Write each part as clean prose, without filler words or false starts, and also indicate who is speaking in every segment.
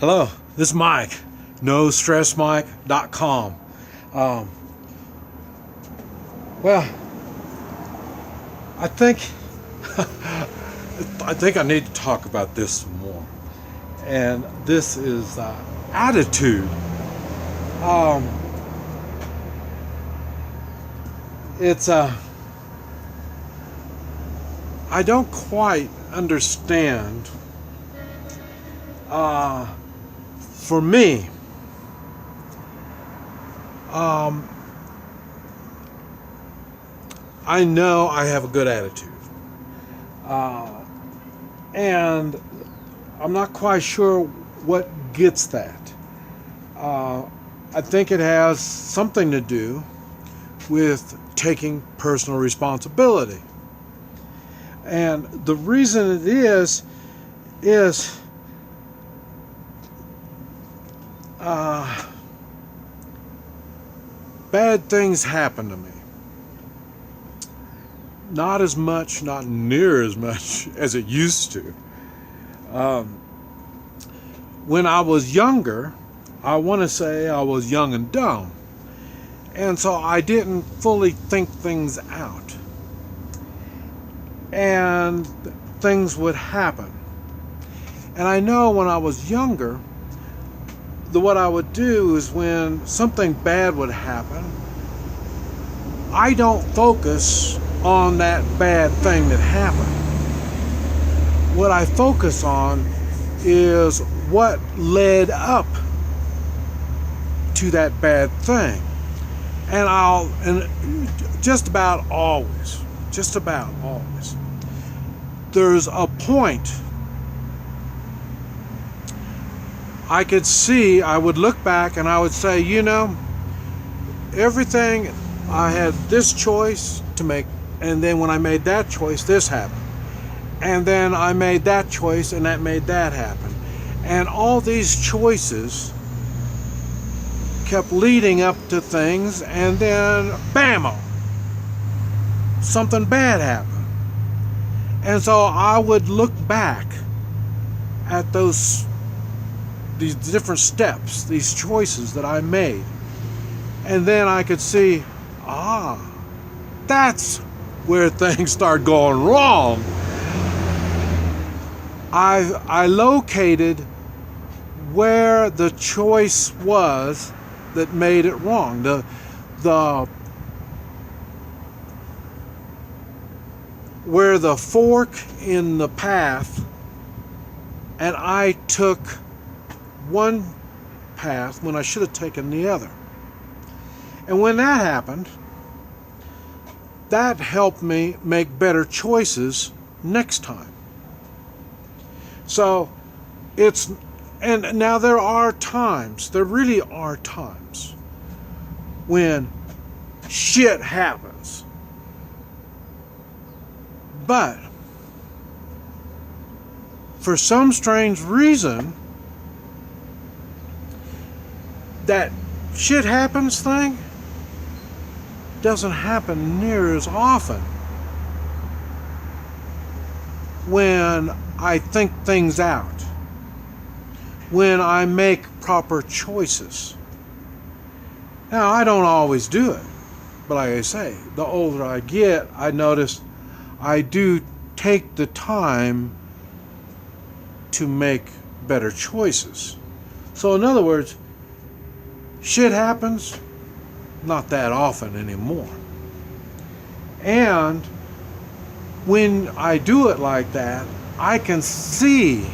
Speaker 1: Hello, this is Mike, NoStressMike.com. Well, I think I need to talk about this some more, and this is attitude. I don't quite understand. For me, I know I have a good attitude, and I'm not quite sure what gets that. I think it has something to do with taking personal responsibility, and the reason it is bad things happen to me. Not as much, not near as much as it used to. When I was younger, I want to say I was young and dumb. And so I didn't fully think things out. And things would happen. And I know when I was younger, what I would do is when something bad would happen, I don't focus on that bad thing that happened. What I focus on is what led up to that bad thing. And just about always, there's a point I could see. I would look back and I would say, everything, I had this choice to make, and then when I made that choice, this happened. And then I made that choice and that made that happen. And all these choices kept leading up to things, and then bam, something bad happened. And so I would look back at these different steps, these choices that I made, and then I could see, that's where things start going wrong. I located where the choice was that made it wrong. Where the fork in the path, and I took one path when I should have taken the other. And when that happened, that helped me make better choices next time. So and now there really are times when shit happens. But for some strange reason, that shit happens thing doesn't happen near as often when I think things out, when I make proper choices. Now, I don't always do it, but like I say, the older I get, I notice I do take the time to make better choices. So in other words, shit happens, not that often anymore. And when I do it like that, I can see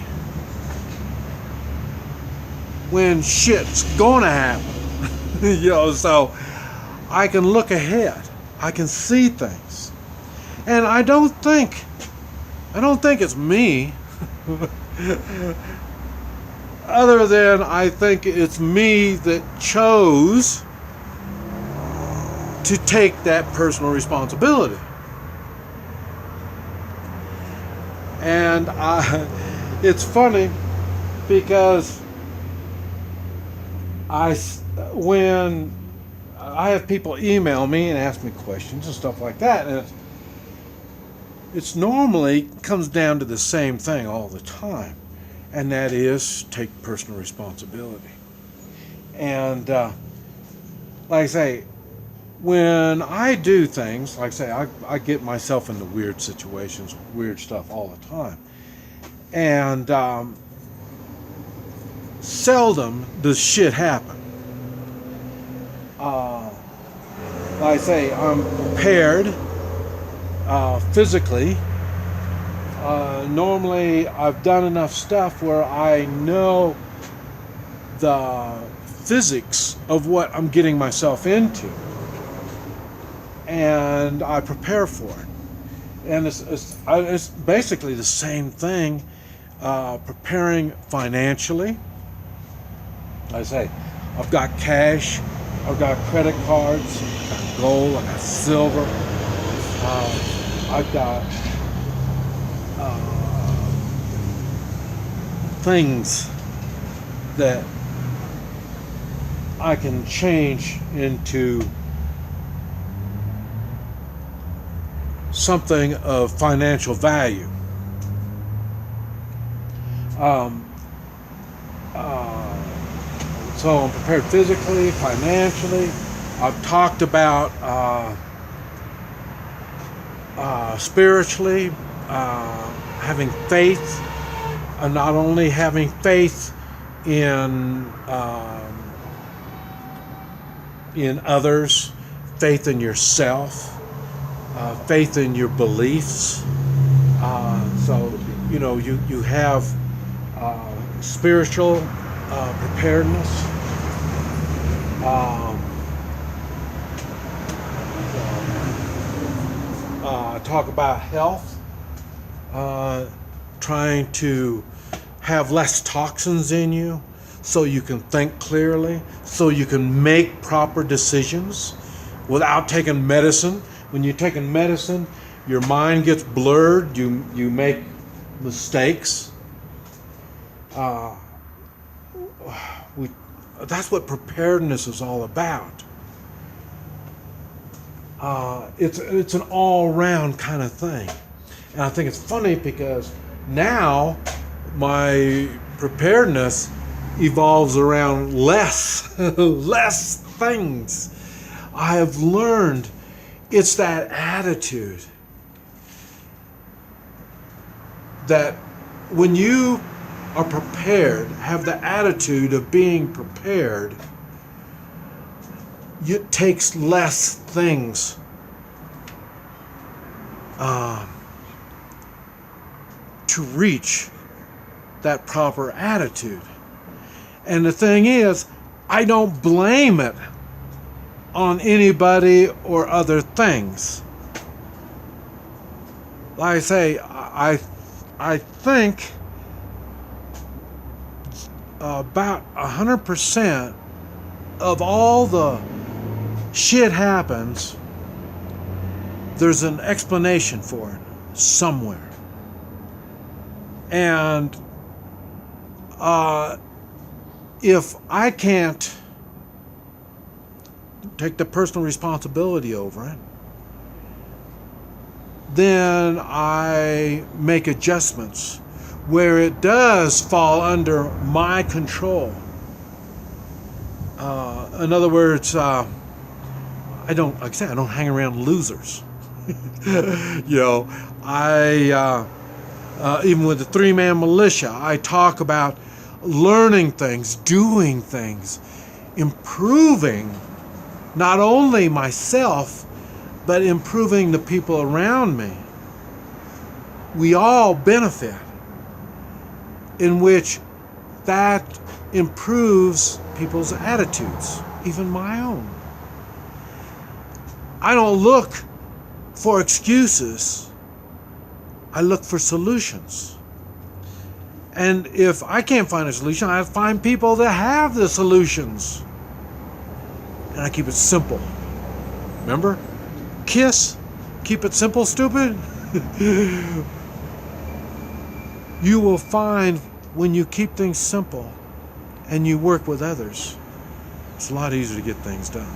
Speaker 1: when shit's gonna happen. So I can look ahead. I can see things. And I don't think it's me. Other than I think it's me that chose to take that personal responsibility. And it's funny because when I have people email me and ask me questions and stuff like that, and it's normally comes down to the same thing all the time. and that is take personal responsibility. And like I say, when I do things, like I say, I get myself into weird situations, weird stuff all the time. And seldom does shit happen. Like I say, I'm prepared physically. Normally, I've done enough stuff where I know the physics of what I'm getting myself into, and I prepare for it. And it's basically the same thing, preparing financially. I say, I've got cash, I've got credit cards, I've got gold, I've got silver, I've got things that I can change into something of financial value. So I'm prepared physically, financially. I've talked about spiritually, having faith, and not only having faith in others, faith in yourself, faith in your beliefs. So you have spiritual preparedness. Talk about health, trying to have less toxins in you so you can think clearly, so you can make proper decisions without taking medicine. When you're taking medicine, your mind gets blurred, you make mistakes. That's what preparedness is all about. It's an all-round kind of thing. And I think it's funny because now my preparedness evolves around less things. I have learned it's that attitude that when you are prepared, have the attitude of being prepared, it takes less things to reach that proper attitude. And the thing is, I don't blame it on anybody or other things. Like I say, I think about 100% of all the shit happens, there's an explanation for it somewhere. And if I can't take the personal responsibility over it, then I make adjustments where it does fall under my control. In other words, I don't hang around losers. Even with the three-man militia, I talk about learning things, doing things, improving not only myself, but improving the people around me. We all benefit, in which that improves people's attitudes, even my own. I don't look for excuses. I look for solutions. And if I can't find a solution, I find people that have the solutions. And I keep it simple. Remember? KISS. Keep it simple, stupid. You will find when you keep things simple and you work with others, it's a lot easier to get things done.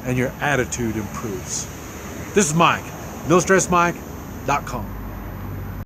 Speaker 1: And your attitude improves. This is Mike. NoStressMike.com.